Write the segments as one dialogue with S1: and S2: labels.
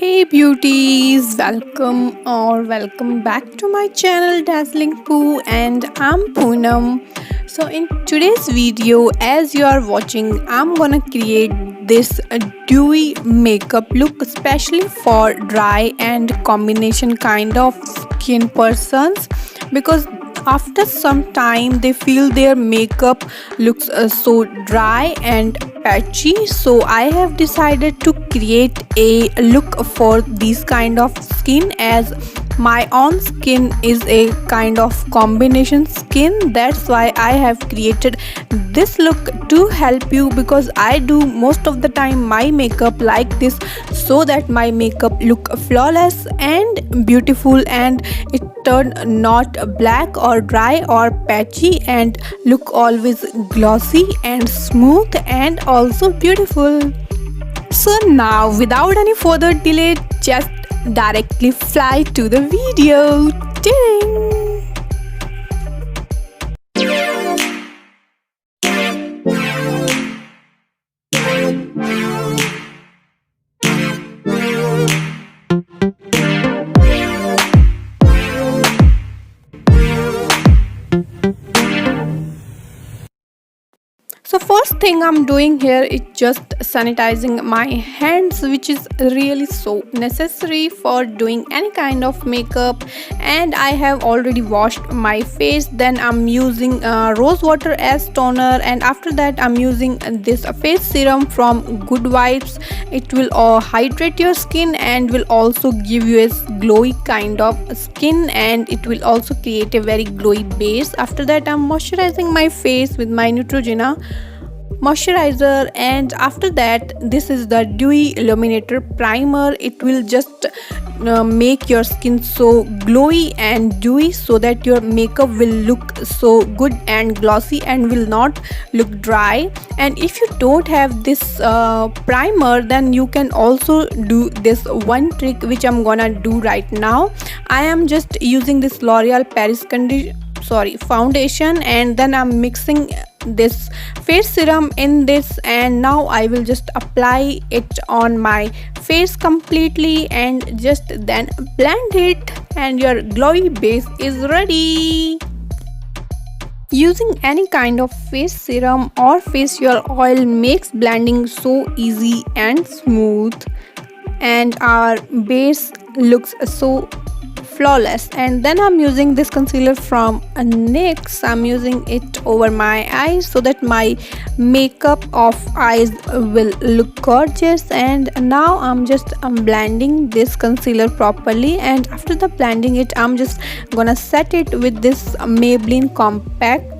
S1: Hey beauties, welcome back to my channel Dazzling Pooh, and I'm Poonam. So in today's video, as you are watching, I'm gonna create this dewy makeup look especially for dry and combination kind of skin persons, because after some time they feel their makeup looks so dry and patchy. So I have decided to create a look for these kind of skin, as my own skin is a kind of combination skin. That's why I have created this look to help you, because I do most of the time my makeup like this, so that my makeup look flawless and beautiful, and it turn not black or dry or patchy, and look always glossy and smooth and also beautiful. So now, without any further delay, just directly fly to the video. Ding! So first thing I'm doing here is just sanitizing my hands, which is really so necessary for doing any kind of makeup. And I have already washed my face. Then I'm using rose water as toner, and after that I'm using this face serum from Good Vibes. It will hydrate your skin and will also give you a glowy kind of skin, and it will also create a very glowy base. After that I'm moisturizing my face with my Neutrogena moisturizer, and after that this is the dewy illuminator primer. It will just make your skin so glowy and dewy, so that your makeup will look so good and glossy and will not look dry. And if you don't have this primer, then you can also do this one trick, which I'm gonna do right now. I am just using this L'Oreal Paris foundation, and then I'm mixing this face serum in this, and now I will just apply it on my face completely and just then blend it, and your glowy base is ready. Using any kind of face serum or facial oil makes blending so easy and smooth, and our base looks so flawless. And then I'm using this concealer from NYX. I'm using it over my eyes so that my makeup of eyes will look gorgeous. And now I'm just blending this concealer properly, and after the blending it, I'm just gonna set it with this Maybelline compact.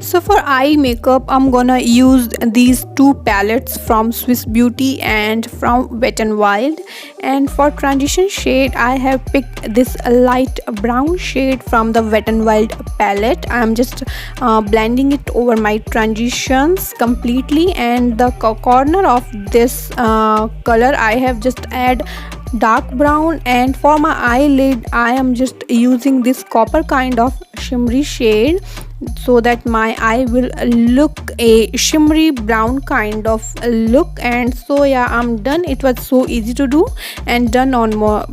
S1: So for eye makeup, I'm gonna use these two palettes from Swiss Beauty and from Wet n Wild. And for transition shade, I have picked this light brown shade from the Wet n Wild palette. I'm just blending it over my transitions completely, and the corner of this color I have just add dark brown. And for my eyelid, I am just using this copper kind of shimmery shade, so that my eye will look a shimmery brown kind of look. And so yeah, I'm done. It was so easy to do and done on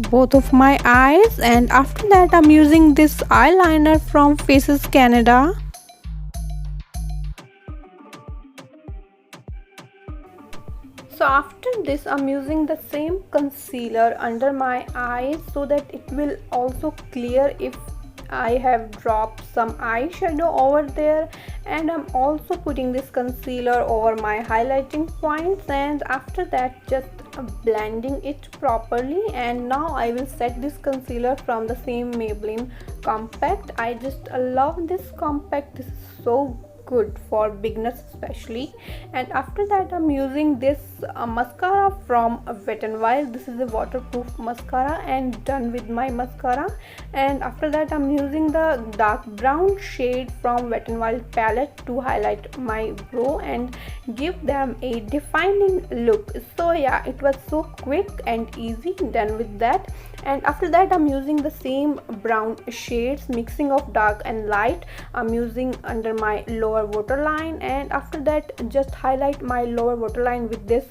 S1: both of my eyes. And after that I'm using this eyeliner from Faces Canada. So after this I'm using the same concealer under my eyes, so that it will also clear if I have dropped some eyeshadow over there. And I'm also putting this concealer over my highlighting points, and after that just blending it properly. And now I will set this concealer from the same Maybelline compact. I just love this compact. This is so good for beginners especially. And after that I'm using this mascara from Wet n Wild. This is a waterproof mascara, and done with my mascara. And after that I'm using the dark brown shade from Wet n Wild palette to highlight my brow and give them a defining look. So yeah, it was so quick and easy, done with that. And after that I'm using the same brown shades, mixing of dark and light. I'm using under my lower waterline, and after that just highlight my lower waterline with this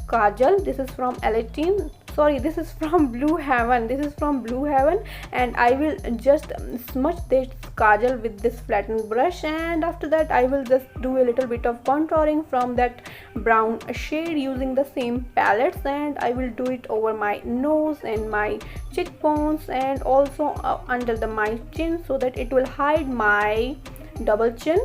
S1: kajal. This is from Elitine sorry, this is from Blue Heaven. This is from Blue Heaven, and I will just smudge this kajal with this flattened brush, and after that I will just do a little bit of contouring from that brown shade using the same palettes, and I will do it over my nose and my cheekbones, and also under my chin, so that it will hide my double chin.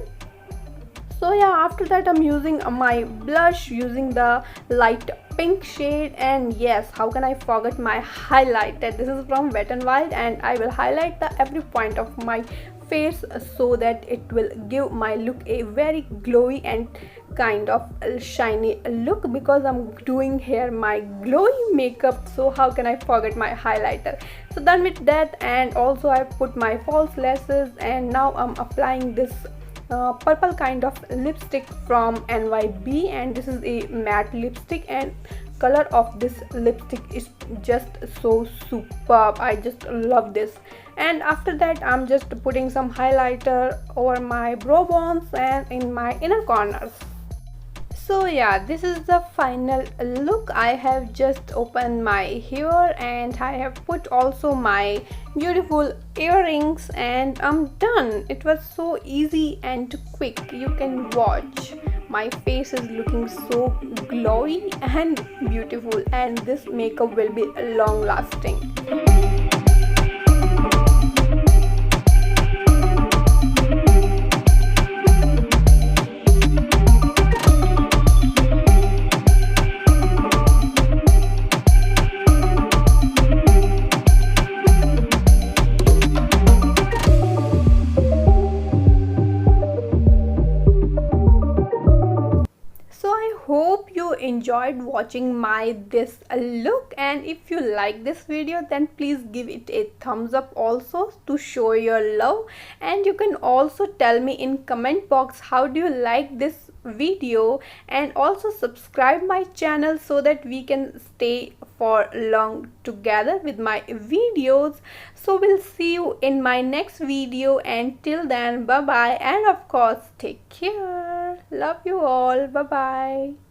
S1: So yeah, after that I'm using my blush using the light pink shade, and yes, how can I forget my highlighter. This is from Wet n Wild, and I will highlight the every point of my face so that it will give my look a very glowy and kind of shiny look, because I'm doing here my glowy makeup. So how can I forget my highlighter. So done with that, and also I put my false lashes, and now I'm applying this purple kind of lipstick from NYB, and this is a matte lipstick, and color of this lipstick is just so superb. I just love this. And after that I'm just putting some highlighter over my brow bones and in my inner corners. So yeah, this is the final look. I have just opened my hair, and I have put also my beautiful earrings, and I'm done. It was so easy and quick. You can watch. My face is looking so glowy and beautiful, and this makeup will be long lasting. Hope you enjoyed watching my this look, and if you like this video, then please give it a thumbs up also to show your love. And you can also tell me in comment box how do you like this video, and also subscribe my channel so that we can stay for long together with my videos. So we'll see you in my next video, and till then, bye bye, and of course take care. Love you all. Bye bye.